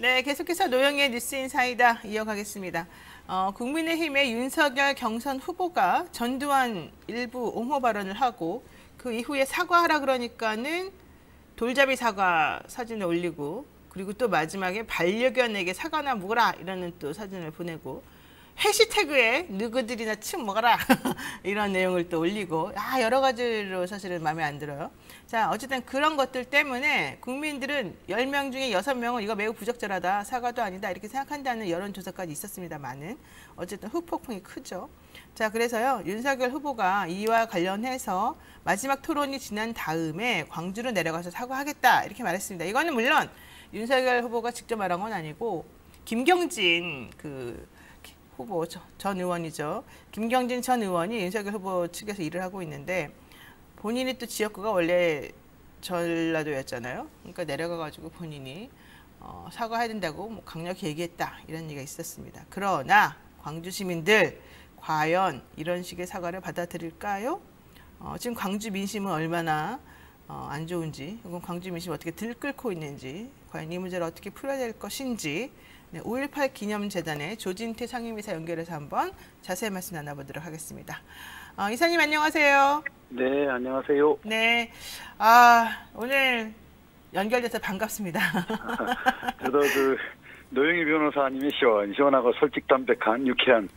네, 계속해서 노영의 뉴스인사이다 이어가겠습니다. 국민의힘의 윤석열 경선 후보가 전두환 일부 옹호 발언을 하고 그 이후에 사과하라 그러니까는 돌잡이 사과 사진을 올리고 그리고 또 마지막에 반려견에게 사과나 먹어라 이라는 또 사진을 보내고 해시태그에 누구들이나 침 먹어라 이런 내용을 또 올리고 여러 가지로 사실은 마음에 안 들어요. 자, 어쨌든 그런 것들 때문에 국민들은 10명 중에 6명은 이거 매우 부적절하다, 사과도 아니다 이렇게 생각한다는 여론조사까지 있었습니다만은 어쨌든 후폭풍이 크죠. 자, 그래서요 윤석열 후보가 이와 관련해서 마지막 토론이 지난 다음에 광주로 내려가서 사과하겠다 이렇게 말했습니다. 이거는 물론 윤석열 후보가 직접 말한 건 아니고 김경진 후보 전 의원이죠. 김경진 전 의원이 윤석열 후보 측에서 일을 하고 있는데 본인이 또 지역구가 원래 전라도였잖아요. 그러니까 내려가가지고 본인이 사과해야 된다고 뭐 강력히 얘기했다 이런 얘기가 있었습니다. 그러나 광주 시민들 과연 이런 식의 사과를 받아들일까요? 지금 광주 민심은 얼마나 안 좋은지, 혹은 광주 민심이 어떻게 들끓고 있는지, 과연 이 문제를 어떻게 풀어야 될 것인지 5.18 기념재단의 조진태 상임이사 연결해서 한번 자세히 말씀 나눠보도록 하겠습니다. 이사님 안녕하세요. 네, 안녕하세요. 네, 오늘 연결돼서 반갑습니다. 저도 노영희 변호사님의 시원하고 솔직담백한 유쾌한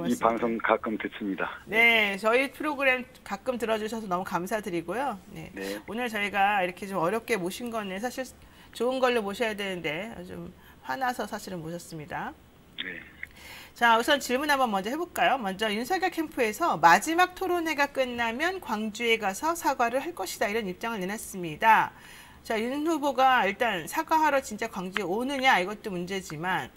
이 방송 가끔 듣습니다. 네, 저희 프로그램 가끔 들어주셔서 너무 감사드리고요. 네. 오늘 저희가 이렇게 좀 어렵게 모신 거는 사실 좋은 걸로 모셔야 되는데 좀 화나서 사실은 모셨습니다. 네. 자, 우선 질문 한번 먼저 해볼까요? 먼저 윤석열 캠프에서 마지막 토론회가 끝나면 광주에 가서 사과를 할 것이다 이런 입장을 내놨습니다. 자, 윤 후보가 일단 사과하러 진짜 광주에 오느냐 이것도 문제지만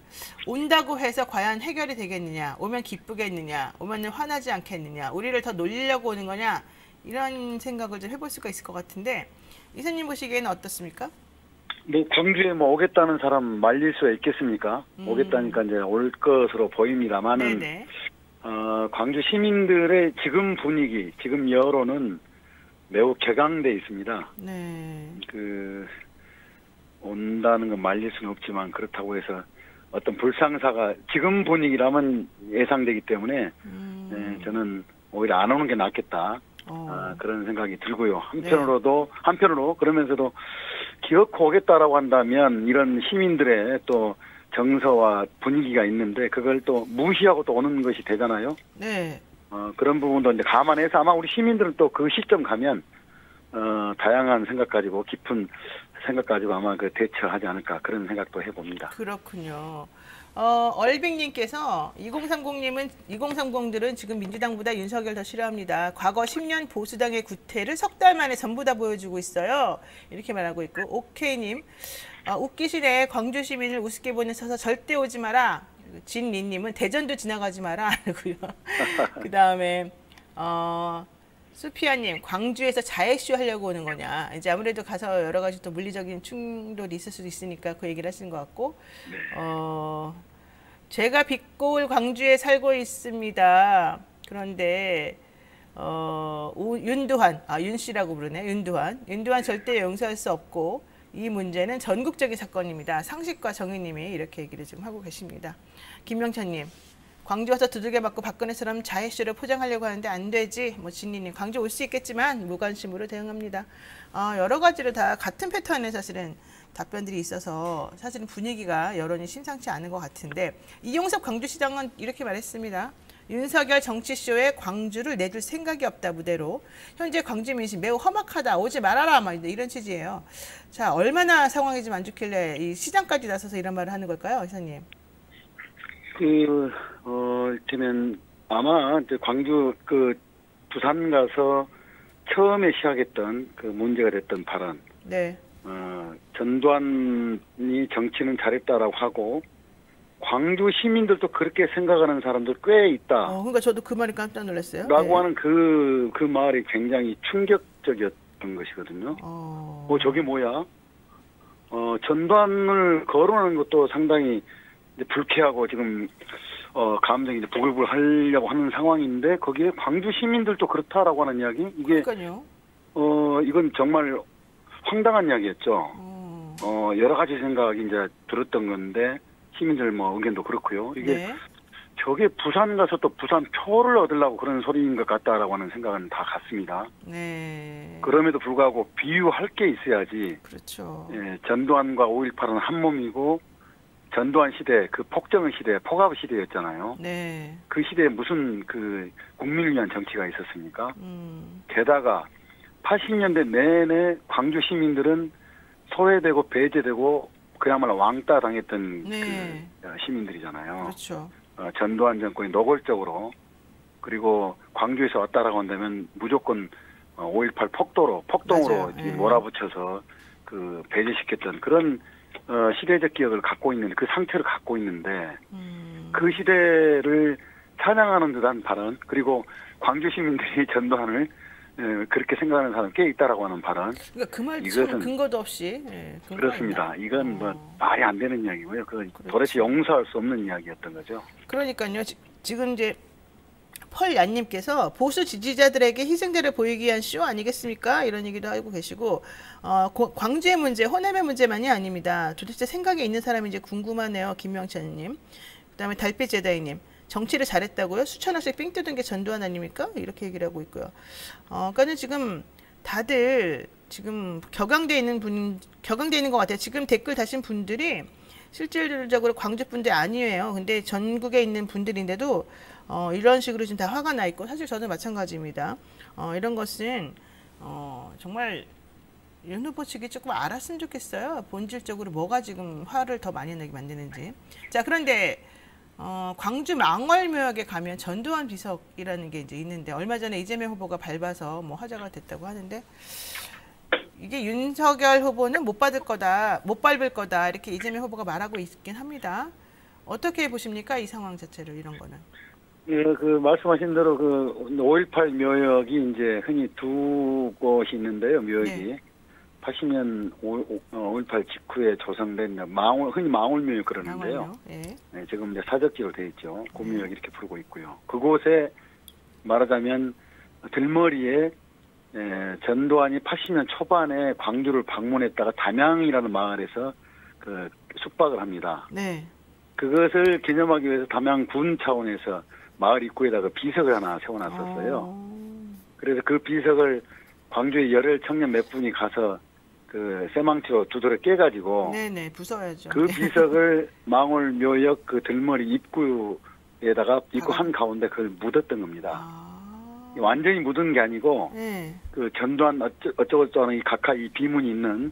온다고 해서 과연 해결이 되겠느냐, 오면 기쁘겠느냐, 오면 화나지 않겠느냐, 우리를 더 놀리려고 오는 거냐 이런 생각을 좀 해볼 수가 있을 것 같은데 이사님 보시기에는 어떻습니까? 뭐 광주에 오겠다는 사람 말릴 수가 있겠습니까? 오겠다니까 이제 올 것으로 보입니다만은 광주 시민들의 지금 분위기, 지금 여론은 매우 격앙돼 있습니다. 네. 온다는 건 말릴 수는 없지만 그렇다고 해서 어떤 불상사가 지금 분위기라면 예상되기 때문에 저는 오히려 안 오는 게 낫겠다. 그런 생각이 들고요. 한편으로 그러면서도 기어코 오겠다라고 한다면 이런 시민들의 또 정서와 분위기가 있는데 그걸 또 무시하고 또 오는 것이 되잖아요. 네. 그런 부분도 이제 감안해서 아마 우리 시민들은 또 그 시점 가면 다양한 생각 가지고 깊은 생각 가지고 아마 대처하지 않을까 그런 생각도 해봅니다. 그렇군요. 얼빅님께서 2030들은 지금 민주당보다 윤석열 더 싫어합니다. 과거 10년 보수당의 구태를 석 달 만에 전부 다 보여주고 있어요. 이렇게 말하고 있고 오케이님 웃기시네. 광주 시민을 우습게 보는 서서 절대 오지 마라. 진리님은 대전도 지나가지 마라. 그 다음에 수피아님 광주에서 자해쇼 하려고 오는 거냐. 이제 아무래도 가서 여러 가지 또 물리적인 충돌이 있을 수도 있으니까 그 얘기를 하시는 것 같고 제가 빛고울 광주에 살고 있습니다. 그런데 윤두환, 윤 씨라고 부르네. 윤두환 절대 용서할 수 없고 이 문제는 전국적인 사건입니다. 상식과 정의님이 이렇게 얘기를 지금 하고 계십니다. 김명찬님, 광주 와서 두들겨 맞고 박근혜처럼 자해쇼를 포장하려고 하는데 안 되지. 진리님, 광주 올 수 있겠지만 무관심으로 대응합니다. 여러 가지로 다 같은 패턴의 사실은 답변들이 있어서 사실은 분위기가 여론이 심상치 않은 것 같은데 이용섭 광주시장은 이렇게 말했습니다. 윤석열 정치쇼에 광주를 내둘 생각이 없다 무대로 현재 광주 민심 매우 험악하다 오지 말아라 막 이런 취지예요. 자, 얼마나 상황이 좀 안 좋길래 이 시장까지 나서서 이런 말을 하는 걸까요, 이사님? 이를테면 아마 이제 광주 부산 가서 처음에 시작했던 문제가 됐던 발언. 네. 전두환이 정치는 잘했다라고 하고 광주 시민들도 그렇게 생각하는 사람들 꽤 있다. 그러니까 저도 그 말이 깜짝 놀랐어요. 라고 하는 그 말이 굉장히 충격적이었던 것이거든요. 저게 뭐야? 전두환을 거론하는 것도 상당히 이제 불쾌하고 지금 감정이 이제 부글부글 하려고 하는 상황인데 거기에 광주 시민들도 그렇다라고 하는 이야기? 이게 그러니까요. 이건 정말 황당한 이야기였죠. 여러 가지 생각이 이제 들었던 건데, 시민들 뭐 의견도 그렇고요. 이게 네. 저게 부산 가서 또 부산 표를 얻으려고 그런 소리인 것 같다라고 하는 생각은 다 같습니다. 네. 그럼에도 불구하고 비유할 게 있어야지. 그렇죠. 예, 전두환과 5.18은 한 몸이고, 전두환 시대, 그 폭정의 시대, 폭압 시대였잖아요. 네. 그 시대에 무슨 그 국민을 위한 정치가 있었습니까? 게다가 80년대 내내 광주 시민들은 소외되고 배제되고 그야말로 왕따 당했던 네. 그 시민들이잖아요. 그렇죠. 전두환 정권이 노골적으로, 그리고 광주에서 왔다라고 한다면 무조건 5.18 폭동으로 맞아요. 예. 몰아붙여서 그 배제시켰던 그런 시대적 기억을 갖고 있는, 그 상태를 갖고 있는데, 그 시대를 찬양하는 듯한 발언, 그리고 광주 시민들이 전두환을 그렇게 생각하는 사람 꽤 있다라고 하는 발언. 그러니까 그 말 이것은 참 근거도 없이. 예, 근거가 그렇습니다. 있나? 이건 뭐 말이 안 되는 이야기고요. 그건 그렇죠. 도대체 용서할 수 없는 이야기였던 거죠. 그러니까요. 지금 이제 펄 얀님께서 보수 지지자들에게 희생자를 보이기 위한 쇼 아니겠습니까? 이런 얘기도 하고 계시고, 광주의 문제, 호남의 문제만이 아닙니다. 도대체 생각이 있는 사람인지 궁금하네요. 김명찬님. 그다음에 달빛 제다이님. 정치를 잘했다고요? 수천억씩 삥 뜯은 게 전두환 아닙니까? 이렇게 얘기를 하고 있고요. 그러니까는 지금 다들 지금 격앙돼 있는 것 같아요. 지금 댓글 다신 분들이 실질적으로 광주 분들 아니에요. 근데 전국에 있는 분들인데도 이런 식으로 지금 다 화가 나 있고, 사실 저는 마찬가지입니다. 이런 것은 정말 윤 후보 측이 조금 알았으면 좋겠어요. 본질적으로 뭐가 지금 화를 더 많이 내게 만드는지. 자, 그런데 광주 망월묘역에 가면 전두환 비석이라는 게 이제 있는데, 얼마 전에 이재명 후보가 밟아서 뭐 화제가 됐다고 하는데, 이게 윤석열 후보는 못 밟을 거다 이렇게 이재명 후보가 말하고 있긴 합니다. 어떻게 보십니까, 이 상황 자체를, 이런 거는? 예, 그 말씀하신 대로 그 5.18 묘역이 이제 흔히 두 곳이 있는데요, 묘역이. 네. 80년 5.18 직후에 조성된 흔히 망울묘역 그러는데요. 예. 네, 지금 이제 사적지로 되어 있죠. 구묘역 이렇게 부르고 있고요. 그곳에 말하자면 들머리에 전두환이 80년 초반에 광주를 방문했다가 담양이라는 마을에서 그 숙박을 합니다. 네. 그것을 기념하기 위해서 담양군 차원에서 마을 입구에다가 비석을 하나 세워놨었어요. 그래서 그 비석을 광주의 열혈 청년 몇 분이 가서 그 쇠망치로 두드려 깨가지고, 네네, 부숴야죠. 그 비석을 망울묘역 그 들머리 입구에다가 입구 한 가운데 그걸 묻었던 겁니다. 완전히 묻은 게 아니고, 네. 그 전두환 어쩌고저쩌고 하는 이 가까이 비문이 있는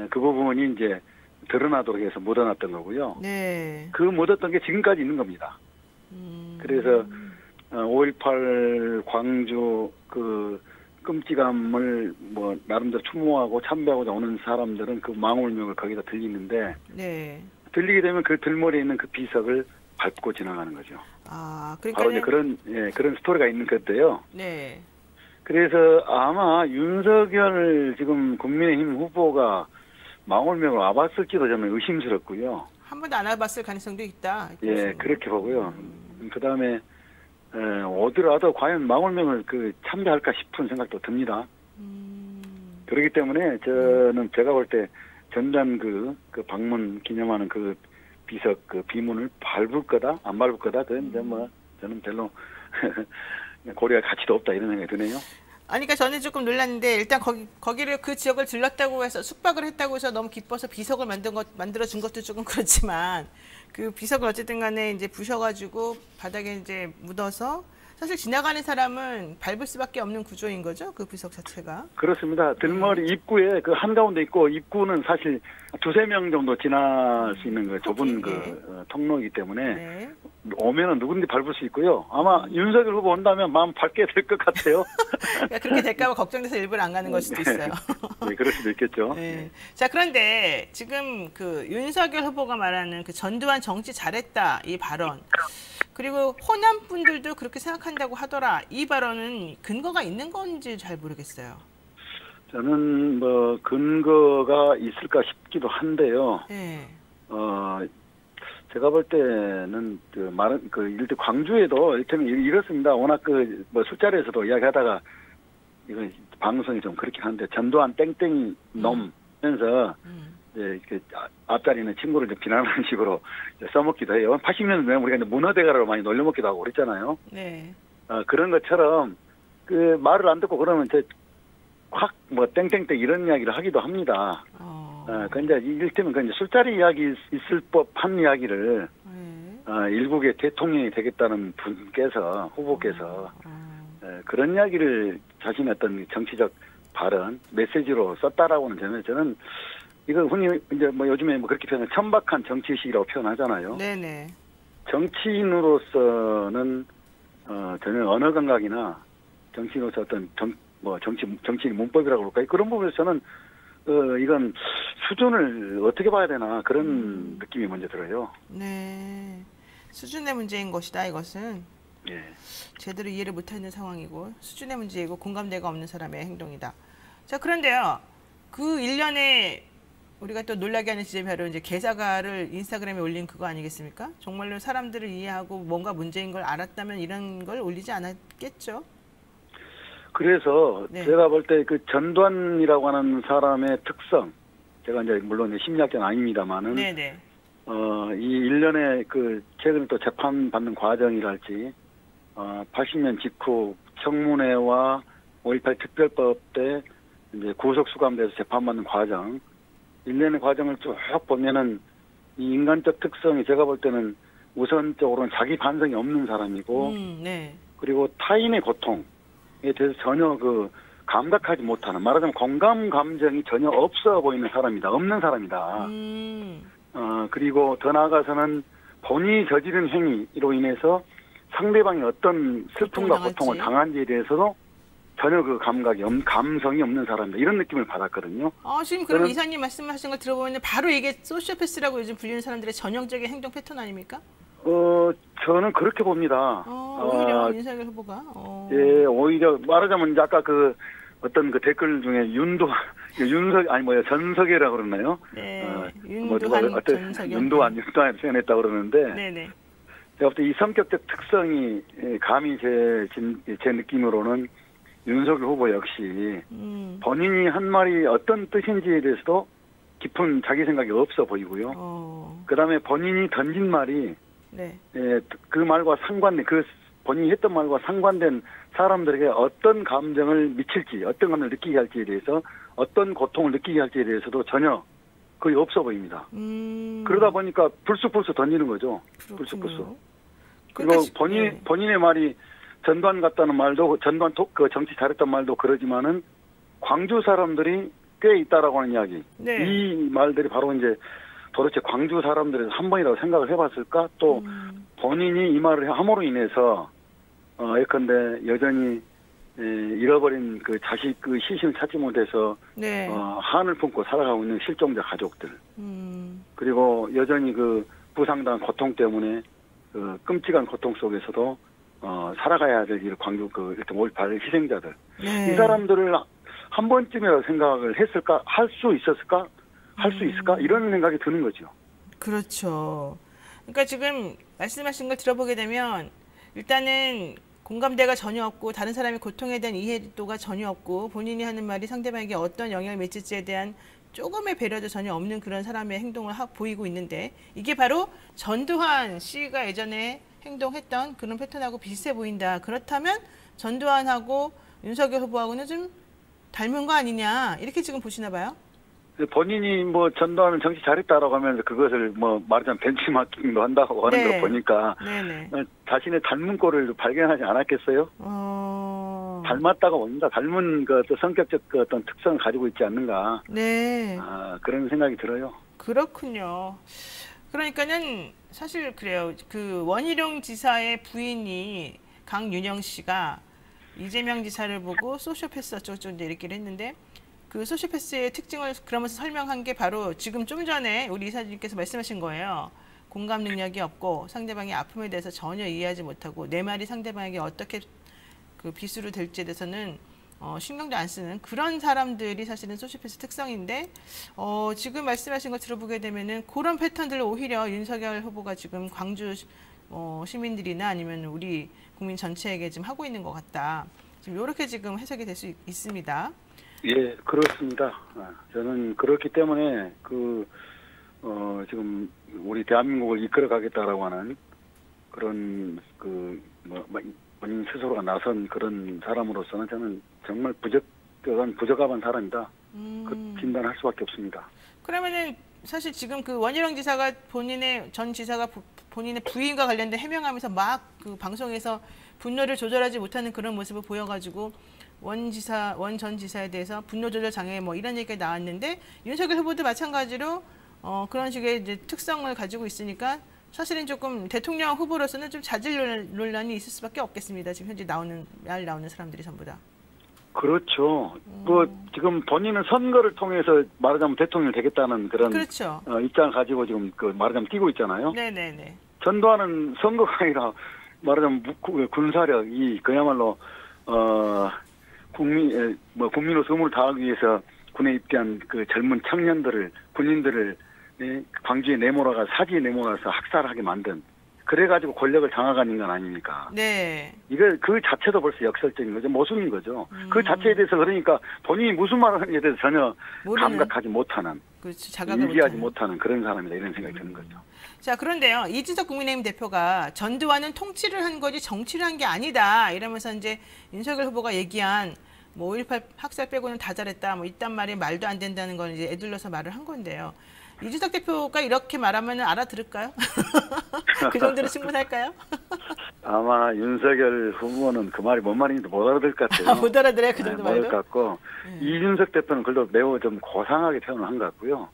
그 부분이 이제 드러나도록 해서 묻어놨던 거고요. 네. 그 묻었던 게 지금까지 있는 겁니다. 그래서 5.18 광주 그 끔찍함을 뭐 나름대로 추모하고 참배하고자 오는 사람들은 그 망울명을 거기다 들리는데, 네. 들리게 되면 그 들머리에 있는 그 비석을 밟고 지나가는 거죠. 그러니까 바로 이제 그런 스토리가 있는 건데요. 네. 그래서 아마 윤석열 지금 국민의힘 후보가 망울명을 와봤을지도 저는 의심스럽고요. 한 번도 안 와봤을 가능성도 있다. 예, 그렇게 보고요. 그 다음에 오더라도 과연 망울명을 참배할까 싶은 생각도 듭니다. 그렇기 때문에 저는 제가 볼 때 전두환 그 방문 기념하는 그 비석 그 비문을 밟을 거다, 안 밟을 거다. 그건 이제 뭐 저는 별로 고려할 가치도 없다 이런 생각이 드네요. 아니, 그러니까 저는 조금 놀랐는데, 일단 거기를 그 지역을 들렀다고 해서 숙박을 했다고 해서 너무 기뻐서 비석을 만들어 준 것도 조금 그렇지만, 그 비석을 어쨌든 간에 이제 부셔가지고 바닥에 이제 묻어서 사실 지나가는 사람은 밟을 수밖에 없는 구조인 거죠, 그 비석 자체가. 그렇습니다. 들머리 입구에 그 한가운데 있고, 입구는 사실 2-3명 정도 지날 수 있는 그 좁은 그 통로이기 때문에 네. 오면은 누구든지 밟을 수 있고요. 아마 윤석열 후보 온다면 마음 밟게 될 것 같아요. 그러니까 그렇게 될까 봐 걱정돼서 일부러 안 가는 걸 수도 있어요. 네, 그럴 수도 있겠죠. 네. 자, 그런데 지금 그 윤석열 후보가 말하는 그 전두환 정치 잘했다 이 발언, 그리고 호남 분들도 그렇게 생각한다고 하더라, 이 발언은 근거가 있는 건지 잘 모르겠어요. 저는 뭐 근거가 있을까 싶기도 한데요. 네. 제가 볼 때는 일대 광주에도 이렇습니다. 워낙 뭐 술자리에서도 이야기하다가 이거 방송이 좀 그렇긴 한데 전두환 땡땡이 놈면서 이렇게 앞자리 있는 친구를 좀 비난하는 식으로 써먹기도 해요. 80년대 되면 우리가 이제 문어대가로 많이 놀려먹기도 하고 그랬잖아요. 네. 그런 것처럼 그 말을 안 듣고 그러면 이제 확 뭐 땡땡땡 이런 이야기를 하기도 합니다. 그 이제 이를테면 그 이제 술자리 이야기 있을 법한 이야기를 일국의 대통령이 되겠다는 분께서 후보께서 그런 이야기를 자신의 어떤 정치적 발언 메시지로 썼다라고는 저는 이거 흔히 이제 뭐 요즘에 뭐 그렇게 표현을 천박한 정치의식이라고 표현하잖아요. 네네. 정치인으로서는 전혀 언어 감각이나 정치인으로서 어떤 정치인 문법이라고 그럴까요? 그런 부분에서 저는 이건 수준을 어떻게 봐야 되나 그런 느낌이 먼저 들어요. 네. 수준의 문제인 것이다, 이것은. 예. 제대로 이해를 못하는 상황이고 수준의 문제이고 공감대가 없는 사람의 행동이다. 자, 그런데요. 그 일련의 우리가 또 놀라게 하는 지점이 바로 이제 개사가를 인스타그램에 올린 그거 아니겠습니까? 정말로 사람들을 이해하고 뭔가 문제인 걸 알았다면 이런 걸 올리지 않았겠죠? 그래서 네. 제가 볼 때 그 전두환이라고 하는 사람의 특성, 제가 이제 물론 심리학자는 아닙니다만은 네네. 이 일련의 그 최근에 또 재판받는 과정이랄지 80년 직후 청문회와 5.18 특별법 때 이제 구속 수감돼서 재판받는 과정, 일련의 과정을 쭉 보면은 이 인간적 특성이 제가 볼 때는 우선적으로는 자기 반성이 없는 사람이고, 네. 그리고 타인의 고통에 대해서 전혀 그 감각하지 못하는, 말하자면 공감 감정이 전혀 없어 보이는 사람이다, 없는 사람이다. 그리고 더 나아가서는 본인이 저지른 행위로 인해서 상대방이 어떤 슬픔과 고통을 당한지에 대해서도 전혀 그 감성이 없는 사람이다. 이런 느낌을 받았거든요. 지금 그럼 이사님 말씀하신 걸 들어보면 바로 이게 소시오패스라고 요즘 불리는 사람들의 전형적인 행동 패턴 아닙니까? 저는 그렇게 봅니다. 오히려 윤석열 후보가. 예, 오히려 말하자면 아까 그 어떤 그 댓글 중에 전석이라고 그러나요? 네. 윤도한 표현했다고 그러는데. 네네. 제가 볼 때 이 성격적 특성이 감히 제 느낌으로는 윤석열 후보 역시 본인이 한 말이 어떤 뜻인지에 대해서도 깊은 자기 생각이 없어 보이고요. 그다음에 본인이 던진 말이 그 말과 상관된 본인이 했던 말과 상관된 사람들에게 어떤 감정을 미칠지, 어떤 감정을 느끼게 할지에 대해서, 어떤 고통을 느끼게 할지에 대해서도 전혀 거의 없어 보입니다. 그러다 보니까 불쑥불쑥 던지는 거죠. 불쑥불쑥. 그리고 본인의 말이 전두환 같다는 말도, 전두환 정치 잘했던 말도 그러지만은 광주 사람들이 꽤 있다라고 하는 이야기. 네. 이 말들이 바로 이제 도대체 광주 사람들에서 한 번이라도 생각을 해봤을까? 또 본인이 이 말을 함으로 인해서 예컨대 여전히 잃어버린 그 자식 그 시신을 찾지 못해서 한을 품고 살아가고 있는 실종자 가족들, 그리고 여전히 그 부상당한 고통 때문에 그 끔찍한 고통 속에서도 살아가야 될 광주 일단 5.18 희생자들, 이 사람들을 한 번쯤이라도 생각을 했을까? 할 수 있었을까? 할 수 있을까? 이런 생각이 드는 거죠. 그렇죠. 그러니까 지금 말씀하신 걸 들어보게 되면 일단은 공감대가 전혀 없고 다른 사람의 고통에 대한 이해도가 전혀 없고 본인이 하는 말이 상대방에게 어떤 영향을 미칠지에 대한 조금의 배려도 전혀 없는 그런 사람의 행동을 보이고 있는데, 이게 바로 전두환 씨가 예전에 행동했던 그런 패턴하고 비슷해 보인다. 그렇다면 전두환하고 윤석열 후보하고는 좀 닮은 거 아니냐, 이렇게 지금 보시나 봐요? 본인이 뭐 전두환은 정치 잘했다라고 하면서 그것을 뭐 말하자면 벤치마킹도 한다고 하는 걸 보니까 자신의 닮은 꼴을 발견하지 않았겠어요? 닮았다고 봅니다. 닮은 그 성격적 그 어떤 특성을 가지고 있지 않는가. 그런 생각이 들어요. 그렇군요. 그러니까는 사실 그래요. 그 원희룡 지사의 부인이 강윤영 씨가 이재명 지사를 보고 소시오패스 어쩌고저쩌고 이렇게 했는데, 그 소시오패스의 특징을 그러면서 설명한 게 바로 지금 좀 전에 우리 이사님께서 말씀하신 거예요. 공감 능력이 없고 상대방의 아픔에 대해서 전혀 이해하지 못하고 내 말이 상대방에게 어떻게 그 비수로 될지에 대해서는 신경도 안 쓰는 그런 사람들이 사실은 소시오패스 특성인데, 지금 말씀하신 거 들어보게 되면은 그런 패턴들을 오히려 윤석열 후보가 지금 광주 시민들이나 아니면 우리 국민 전체에게 지금 하고 있는 것 같다. 지금 이렇게 지금 해석이 될 수 있습니다. 예, 그렇습니다. 저는 그렇기 때문에 지금 우리 대한민국을 이끌어가겠다라고 하는 그런 본인 스스로가 나선 그런 사람으로서는 저는 정말 부적합한 사람이다. 그 진단할 수밖에 없습니다. 그러면은 사실 지금 그 원희룡 지사가 전 지사가 본인의 부인과 관련된 해명하면서 막 그 방송에서 분노를 조절하지 못하는 그런 모습을 보여가지고 원 전 지사에 대해서 분노 조절 장애 뭐 이런 얘기가 나왔는데 윤석열 후보도 마찬가지로 그런 식의 이제 특성을 가지고 있으니까 사실은 조금 대통령 후보로서는 좀 자질 논란이 있을 수밖에 없겠습니다. 지금 현재 나오는 사람들이 전부 다. 그렇죠. 지금 본인은 선거를 통해서 말하자면 대통령이 되겠다는 그런 그렇죠. 입장을 가지고 지금 말하자면 뛰고 있잖아요. 네네네. 전두환은 선거가 아니라 말하자면 군사력이 그야말로 국민으로 의무를 다하기 위해서 군에 입대한 그 젊은 청년들을 군인들을 광주에 내몰아가 사지에 내몰아서 학살하게 만든 그래가지고 권력을 장악한 인간 아닙니까? 네. 그 자체도 벌써 역설적인 거죠. 모순인 거죠. 그 자체에 대해서 그러니까 본인이 무슨 말을 하는지에 대해서 전혀 감각하지 못하는, 그렇죠. 인지하지 못하는 그런 사람이다 이런 생각이 드는 거죠. 자, 그런데요. 이준석 국민의힘 대표가 전두환은 통치를 한 거지 정치를 한 게 아니다. 이러면서 이제 윤석열 후보가 얘기한 뭐 5.18 학살 빼고는 다 잘했다. 뭐 이딴 말이 말도 안 된다는 걸 이제 애둘러서 말을 한 건데요. 이준석 대표가 이렇게 말하면 알아들을까요? 그 정도로 충분할까요? 아마 윤석열 후보는 그 말이 뭔 말인지 못 알아들 것 같아요. 못 알아들어요? 그 정도 말도? 못 알아들 것 같고 이준석 대표는 그래도 매우 좀 고상하게 표현을 한 것 같고요.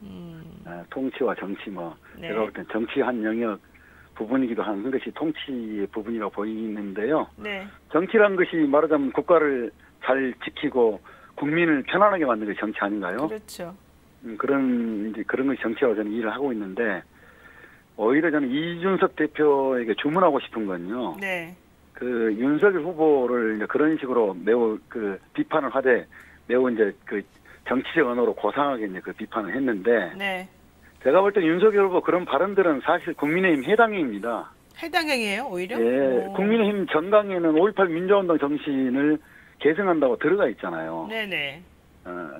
통치와 정치 네. 제가 볼 땐 정치 한 영역 부분이기도 한 것이 통치의 부분이라고 보이는데요. 네. 정치란 것이 말하자면 국가를 잘 지키고 국민을 편안하게 만드는 게 정치 아닌가요? 그렇죠. 그런 것이 정치라고 저는 일을 하고 있는데 오히려 저는 이준석 대표에게 주문하고 싶은 건요. 네. 그 윤석열 후보를 이제 그런 식으로 매우 비판을 하되 매우 이제 정치적 언어로 고상하게 이제 비판을 했는데 네. 제가 볼 때 윤석열 후보 그런 발언들은 사실 국민의힘 해당행위입니다. 해당행위예요, 오히려? 예, 국민의힘 정강에는 5.18 민주화운동 정신을 계승한다고 들어가 있잖아요. 네네.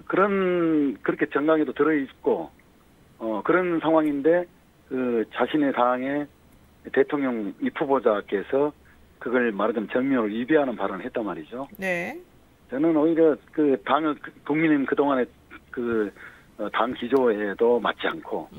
그렇게 정강에도 들어있고, 그런 상황인데, 자신의 당의 대통령 입후보자께서 그걸 말하자면 정면으로 위배하는 발언을 했단 말이죠. 네. 저는 오히려 국민의힘 그동안의 당 기조에도 맞지 않고,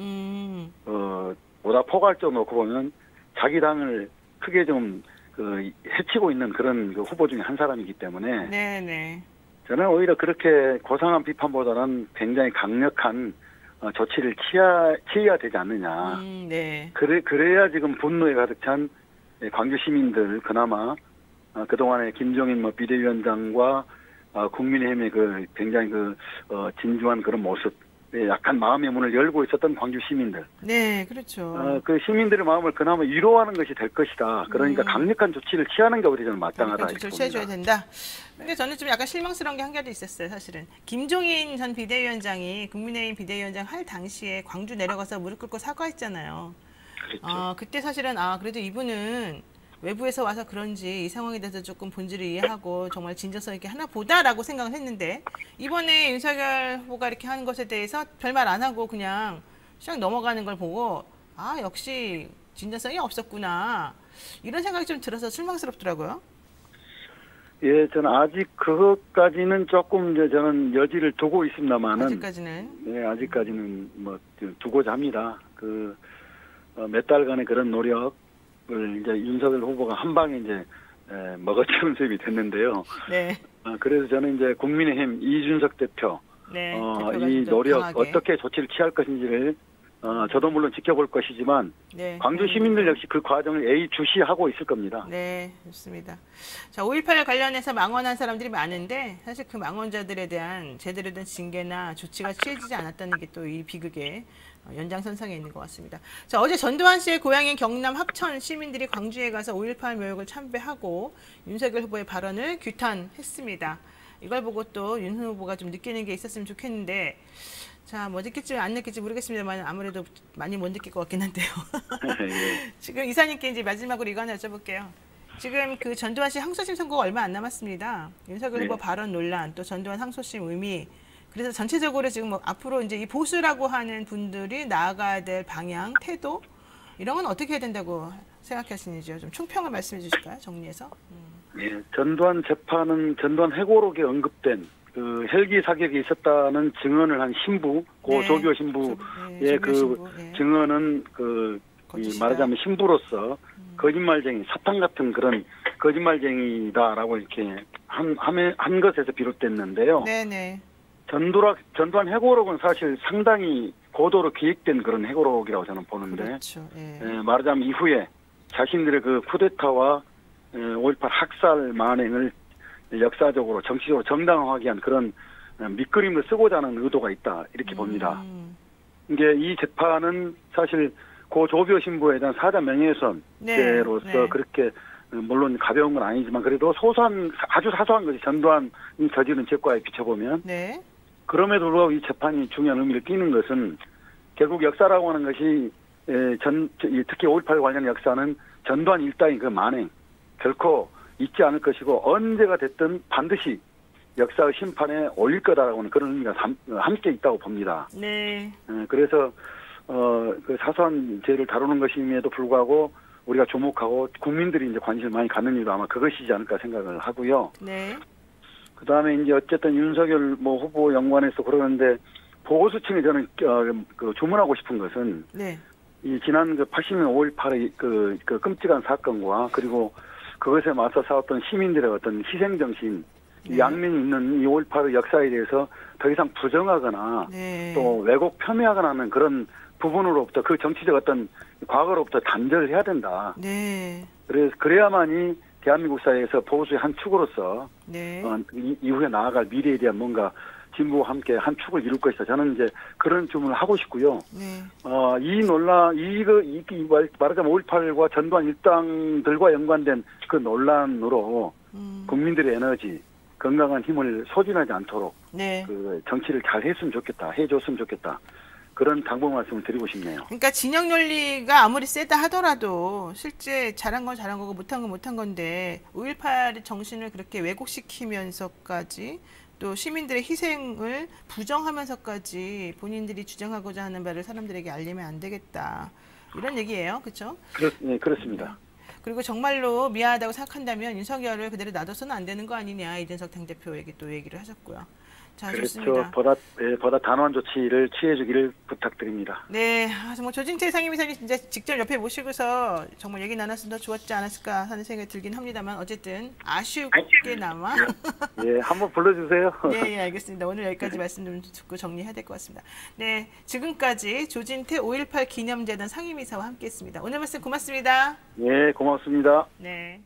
보다 포괄적으로 놓고 보면 자기 당을 크게 좀 해치고 있는 그런 후보 중에 한 사람이기 때문에 네네. 저는 오히려 그렇게 고상한 비판보다는 굉장히 강력한 조치를 취해야 되지 않느냐. 네. 그래야 지금 분노에 가득 찬 광주 시민들 그나마 그동안에 김종인 비대위원장과 국민의힘의 굉장히 진중한 그런 모습, 약간 마음의 문을 열고 있었던 광주 시민들. 네, 그렇죠. 그 시민들의 마음을 그나마 위로하는 것이 될 것이다. 그러니까 강력한 조치를 취하는 게 오히려 저는 마땅하다. 조치를 취해줘야 된다. 근데 저는 좀 약간 실망스러운 게 한 가지 있었어요, 사실은. 김종인 전 비대위원장이 국민의힘 비대위원장 할 당시에 광주 내려가서 무릎 꿇고 사과했잖아요. 그렇죠. 그때 사실은 그래도 이분은 외부에서 와서 그런지 이 상황에 대해서 조금 본질을 이해하고 정말 진정성 있게 하나 보다라고 생각을 했는데 이번에 윤석열 후보가 이렇게 하는 것에 대해서 별말 안 하고 그냥 샥 넘어가는 걸 보고 역시 진정성이 없었구나 이런 생각이 좀 들어서 실망스럽더라고요. 예, 저는 아직 그것까지는 조금 이제 저는 여지를 두고 있습니다만은 아직까지는 네, 아직까지는 두고자 합니다. 몇 달간의 그런 노력을 이제 윤석열 후보가 한 방에 이제 먹어치운 셈이 됐는데요. 네. 그래서 저는 이제 국민의힘 이준석 대표, 네, 이 노력 강하게. 어떻게 조치를 취할 것인지를 저도 물론 지켜볼 것이지만 네, 광주 시민들 역시 그 과정을 예의주시하고 있을 겁니다. 네, 좋습니다. 자, 5.18 관련해서 망언한 사람들이 많은데 사실 그 망언자들에 대한 제대로 된 징계나 조치가 취해지지 않았다는 게 또 이 비극의 연장선상에 있는 것 같습니다. 자, 어제 전두환 씨의 고향인 경남 합천 시민들이 광주에 가서 5.18 묘역을 참배하고 윤석열 후보의 발언을 규탄했습니다. 이걸 보고 또 윤 후보가 좀 느끼는 게 있었으면 좋겠는데 자, 뭐 느낄지 안 느낄지 모르겠습니다만 아무래도 많이 못 느낄 것 같긴 한데요. 예. 지금 이사님께 이제 마지막으로 이거 하나 여쭤볼게요. 지금 그 전두환 씨 항소심 선고가 얼마 안 남았습니다. 윤석열 후보 발언 논란, 또 전두환 항소심 의미. 그래서 전체적으로 지금 뭐 앞으로 이제 이 보수라고 하는 분들이 나아가야 될 방향, 태도 이런 건 어떻게 해야 된다고 생각하시는지요? 좀 총평을 말씀해 주실까요? 정리해서. 예, 전두환 재판은 전두환 해고록에 언급된 그 헬기 사격이 있었다는 증언을 한 신부, 고 조교 신부의 그 신부, 증언은 그 말하자면 신부로서 거짓말쟁이, 사탄 같은 그런 거짓말쟁이다라고 이렇게 한 것에서 비롯됐는데요. 네네. 전두환 해고록은 사실 상당히 고도로 기획된 그런 해고록이라고 저는 보는데, 그렇죠. 예. 말하자면 이후에 자신들의 그 쿠데타와 5.18 학살 만행을 역사적으로 정치적으로 정당화하기 위한 그런 밑그림을 쓰고자 하는 의도가 있다 이렇게 봅니다. 이게 이 재판은 사실 고 조비오 신부에 대한 사자 명예훼손죄로서 그렇게 물론 가벼운 건 아니지만 그래도 아주 사소한 것이 전두환이 저지른 죄과에 비춰보면 그럼에도 불구하고 이 재판이 중요한 의미를 띠는 것은 결국 역사라고 하는 것이 특히 5.18 관련 역사는 전두환 일당의 그 만행 결코 잊지 않을 것이고 언제가 됐든 반드시 역사의 심판에 올릴 거다라고 하는 그런 의미가 함께 있다고 봅니다. 네. 그래서 그 사소한 죄를 다루는 것임에도 불구하고 우리가 주목하고 국민들이 이제 관심을 많이 갖는 이유도 아마 그것이지 않을까 생각을 하고요. 네. 그 다음에 이제 어쨌든 윤석열 후보 연관해서 그러는데 보수층에 저는 그 주문하고 싶은 것은 이 지난 그 80년 5.18의 그 끔찍한 사건과 그리고 그것에 맞서 싸웠던 시민들의 어떤 희생정신, 양면이 있는 이 5.18의 역사에 대해서 더 이상 부정하거나 또 왜곡 폄훼하거나 하는 그런 부분으로부터 그 정치적 어떤 과거로부터 단절을 해야 된다. 그래서 그래야만이 대한민국 사회에서 보수의 한 축으로서 이후에 나아갈 미래에 대한 뭔가 진보와 함께 한 축을 이룰 것이다. 저는 이제 그런 주문을 하고 싶고요. 이 논란, 말하자면 5.18과 전두환 일당들과 연관된 그 논란으로 국민들의 에너지, 건강한 힘을 소진하지 않도록 그 정치를 잘 해줬으면 좋겠다. 그런 당부 말씀을 드리고 싶네요. 그러니까 진영 논리가 아무리 세다 하더라도 실제 잘한 건 잘한 거고 못한 건 못한 건데 5.18 정신을 그렇게 왜곡시키면서까지 또 시민들의 희생을 부정하면서까지 본인들이 주장하고자 하는 바를 사람들에게 알리면 안 되겠다. 이런 얘기예요. 그렇죠? 네, 그렇습니다. 그리고 정말로 미안하다고 생각한다면 윤석열을 그대로 놔둬서는 안 되는 거 아니냐. 이준석 당대표에게 또 얘기를 하셨고요. 자, 그렇죠. 좋습니다. 보다 단호한 조치를 취해주기를 부탁드립니다. 네, 정말 조진태 상임이사님 진짜 직접 옆에 모시고서 정말 얘기 나눴으면 더 좋았지 않았을까 하는 생각이 들긴 합니다만 어쨌든 아쉽게나마 예, 한번 불러주세요. 네, 알겠습니다. 오늘 여기까지 말씀 좀 듣고 정리해야 될 것 같습니다. 네, 지금까지 조진태 5.18 기념재단 상임이사와 함께했습니다. 오늘 말씀 고맙습니다. 네, 고맙습니다. 네.